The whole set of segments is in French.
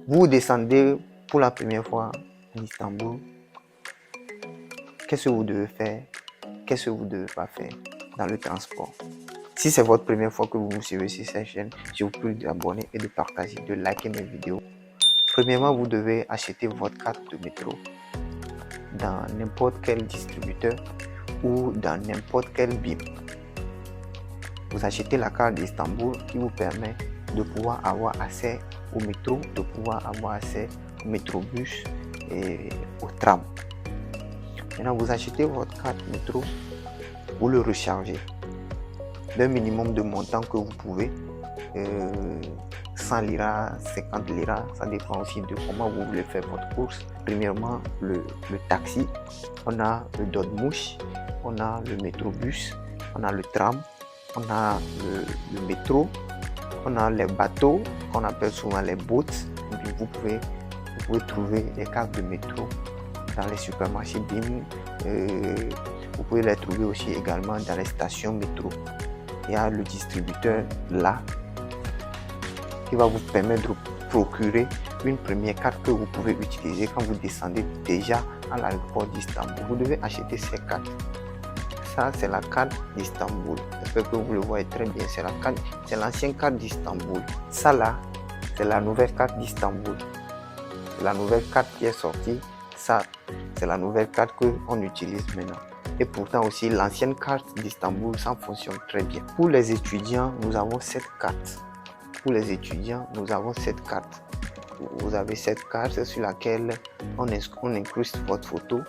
Vous descendez pour la première fois à Istanbul. Qu'est-ce que vous devez faire? Qu'est-ce que vous ne devez pas faire dans le transport? Si c'est votre première fois que vous me suivez sur cette chaîne, je vous prie d'abonner et de partager, de liker mes vidéos. Premièrement, vous devez acheter votre carte de métro dans n'importe quel distributeur ou dans n'importe quel BIM. Vous achetez la carte d'Istanbul qui vous permet de pouvoir avoir accès au métro, de pouvoir avoir accès au métrobus et au tram. Maintenant, vous achetez votre carte métro, vous le rechargez d'un minimum de montant que vous pouvez, 100 liras, 50 liras, ça dépend aussi de comment vous voulez faire votre course. Premièrement, le taxi, on a le Dolmuş, on a le métrobus, on a le tram, on a le métro, on a les bateaux qu'on appelle souvent les boats. Et puis vous pouvez trouver des cartes de métro dans les supermarchés BIM. Vous pouvez les trouver aussi également dans les stations métro. Il y a le distributeur là qui va vous permettre de procurer une première carte que vous pouvez utiliser quand vous descendez déjà à l'aéroport d'Istanbul. Vous devez acheter ces cartes. Ça, c'est la carte d'Istanbul. J'espère que vous le voyez très bien. C'est l'ancienne carte d'Istanbul. Ça là, c'est la nouvelle carte d'Istanbul. C'est la nouvelle carte qui est sortie. Ça, c'est la nouvelle carte qu'on utilise maintenant. Et pourtant aussi, l'ancienne carte d'Istanbul, ça fonctionne très bien. Pour les étudiants, nous avons cette carte. Pour les étudiants, nous avons cette carte. Vous avez cette carte sur laquelle on incruste votre photo.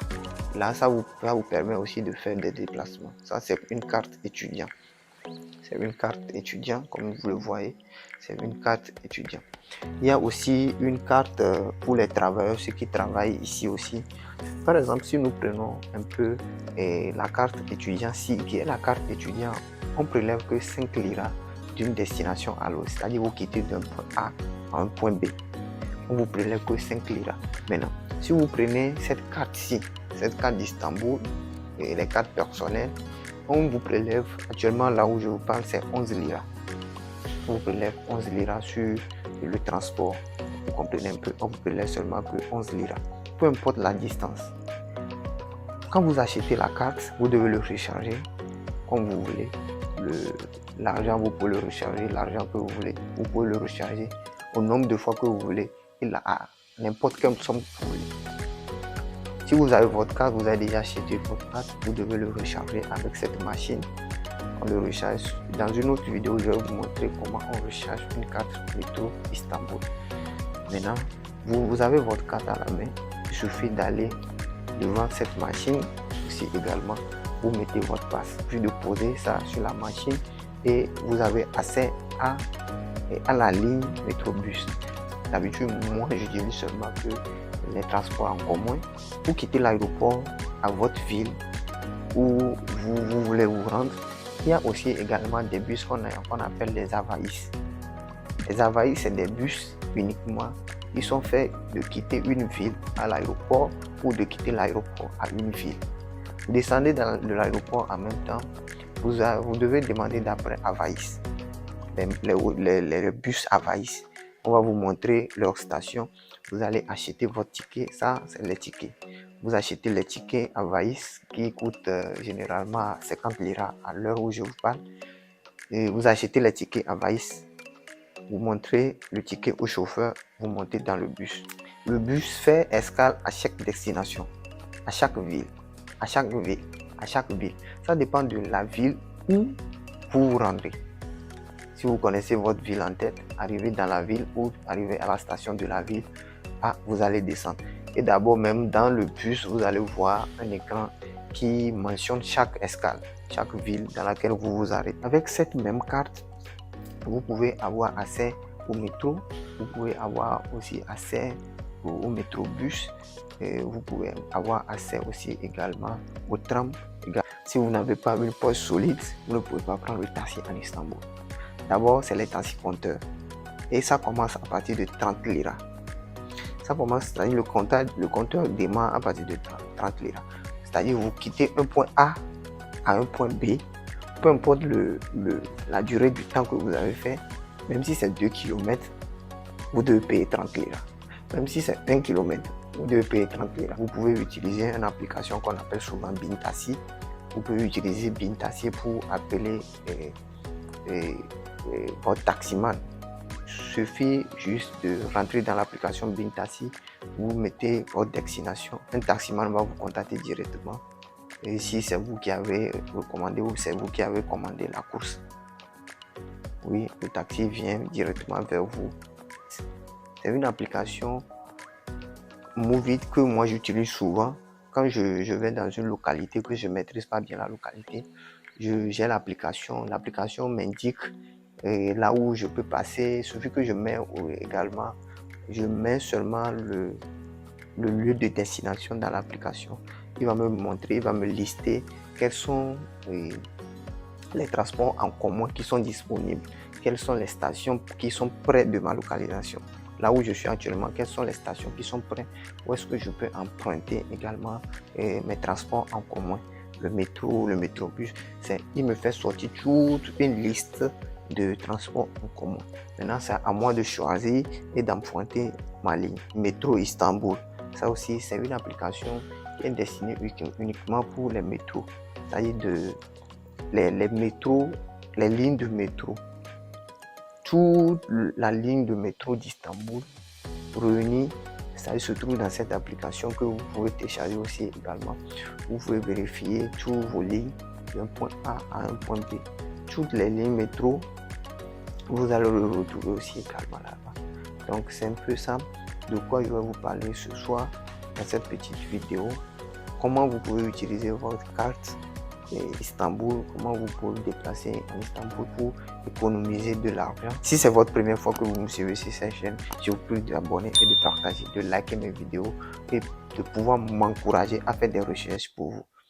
Là, ça vous permet aussi de faire des déplacements. Ça, c'est une carte étudiant. C'est une carte étudiant, comme vous le voyez. C'est une carte étudiant. Il y a aussi une carte pour les travailleurs, ceux qui travaillent ici aussi. Par exemple, si nous prenons un peu la carte étudiant, qui est la carte étudiant, on prélève que 5 liras d'une destination à l'autre. C'est-à-dire vous quittez d'un point A à un point B. On vous prélève que 5 liras. Maintenant, si vous prenez cette carte-ci, cette carte d'Istanbul, et les cartes personnelles, on vous prélève, actuellement là où je vous parle, c'est 11 liras. On vous prélève 11 liras sur le transport. Vous comprenez un peu, on vous prélève seulement que 11 liras. Peu importe la distance. Quand vous achetez la carte, vous devez le recharger comme vous voulez. L'argent, vous pouvez le recharger, l'argent que vous voulez. Vous pouvez le recharger au nombre de fois que vous voulez. Il a n'importe quelle somme que vous voulez. Si vous avez votre carte, vous avez déjà acheté votre carte, vous devez le recharger avec cette machine. On le recharge. Dans une autre vidéo, je vais vous montrer comment on recharge une carte métro Istanbul. Maintenant, vous avez votre carte à la main. Il suffit d'aller devant cette machine aussi également. Vous mettez votre passe, puis de poser ça sur la machine et vous avez accès à la ligne métrobus. D'habitude, moi, j'utilise seulement que les transports en commun. Pour quitter l'aéroport à votre ville où vous voulez vous rendre, il y a aussi également des bus qu'on appelle les Avaïs. Les Avaïs, c'est des bus uniquement. Ils sont faits de quitter une ville à l'aéroport ou de quitter l'aéroport à une ville. Vous descendez de l'aéroport en même temps, vous devez demander d'après Avaïs. Les bus Avaïs, on va vous montrer leur station. Vous allez acheter votre ticket, ça c'est les tickets. Vous achetez les tickets Avaïs qui coûtent généralement 50 liras à l'heure où je vous parle. Et vous achetez les tickets Avaïs, vous montrez le ticket au chauffeur, vous montez dans le bus. Le bus fait escale à chaque destination, à chaque ville, à chaque ville. Ça dépend de la ville où vous vous rendrez. Si vous connaissez votre ville en tête, arrivez dans la ville ou arrivez à la station de la ville, vous allez descendre. Et d'abord, même dans le bus, vous allez voir un écran qui mentionne chaque escale, chaque ville dans laquelle vous vous arrêtez. Avec cette même carte, vous pouvez avoir accès au métro, vous pouvez avoir aussi accès au métrobus, et vous pouvez avoir accès aussi également au tram. Si vous n'avez pas une poche solide, vous ne pouvez pas prendre le taxi en Istanbul. D'abord, c'est les taxis compteurs. Et ça commence à partir de 30 liras. Ça commence, c'est-à-dire le compteur démarre à partir de 30 liras. C'est-à-dire vous quittez un point A à un point B, peu importe la durée du temps que vous avez fait, même si c'est 2 km, vous devez payer 30 liras. Même si c'est 1 km, vous devez payer 30 lira. Vous pouvez utiliser une application qu'on appelle souvent Bintassi. Vous pouvez utiliser Bintassi pour appeler votre taximan. Il suffit juste de rentrer dans l'application Bintassi, vous mettez votre destination. Un taximan va vous contacter directement. Et si c'est vous qui avez recommandé ou c'est vous qui avez commandé la course, oui, le taxi vient directement vers vous. C'est une application Moovit que moi j'utilise souvent. Quand je vais dans une localité que je ne maîtrise pas bien la localité, j'ai l'application. L'application m'indique là où je peux passer. Il suffit que je mets également, je mets seulement le lieu de destination dans l'application. Il va me montrer, il va me lister quels sont les transports en commun qui sont disponibles, quelles sont les stations qui sont près de ma localisation. Là où je suis actuellement, quelles sont les stations qui sont près, où est-ce que je peux emprunter également mes transports en commun, le métro, le métrobus. Il me fait sortir toute une liste de transports en commun. Maintenant, c'est à moi de choisir et d'emprunter ma ligne métro Istanbul. Ça aussi, c'est une application qui est destinée uniquement pour les métros, c'est-à-dire les métros, les lignes de métro. Toute la ligne de métro d'Istanbul réunie, ça se trouve dans cette application que vous pouvez télécharger aussi également. Vous pouvez vérifier tous vos lignes d'un point A à un point B. Toutes les lignes métro, vous allez le retrouver aussi également là-bas. Donc c'est un peu ça de quoi je vais vous parler ce soir dans cette petite vidéo. Comment vous pouvez utiliser votre carte Istanbul, comment vous pouvez vous déplacer en Istanbul pour économiser de l'argent. Si c'est votre première fois que vous me suivez sur cette chaîne, je vous prie de vous abonner et de partager, de liker mes vidéos et de pouvoir m'encourager à faire des recherches pour vous.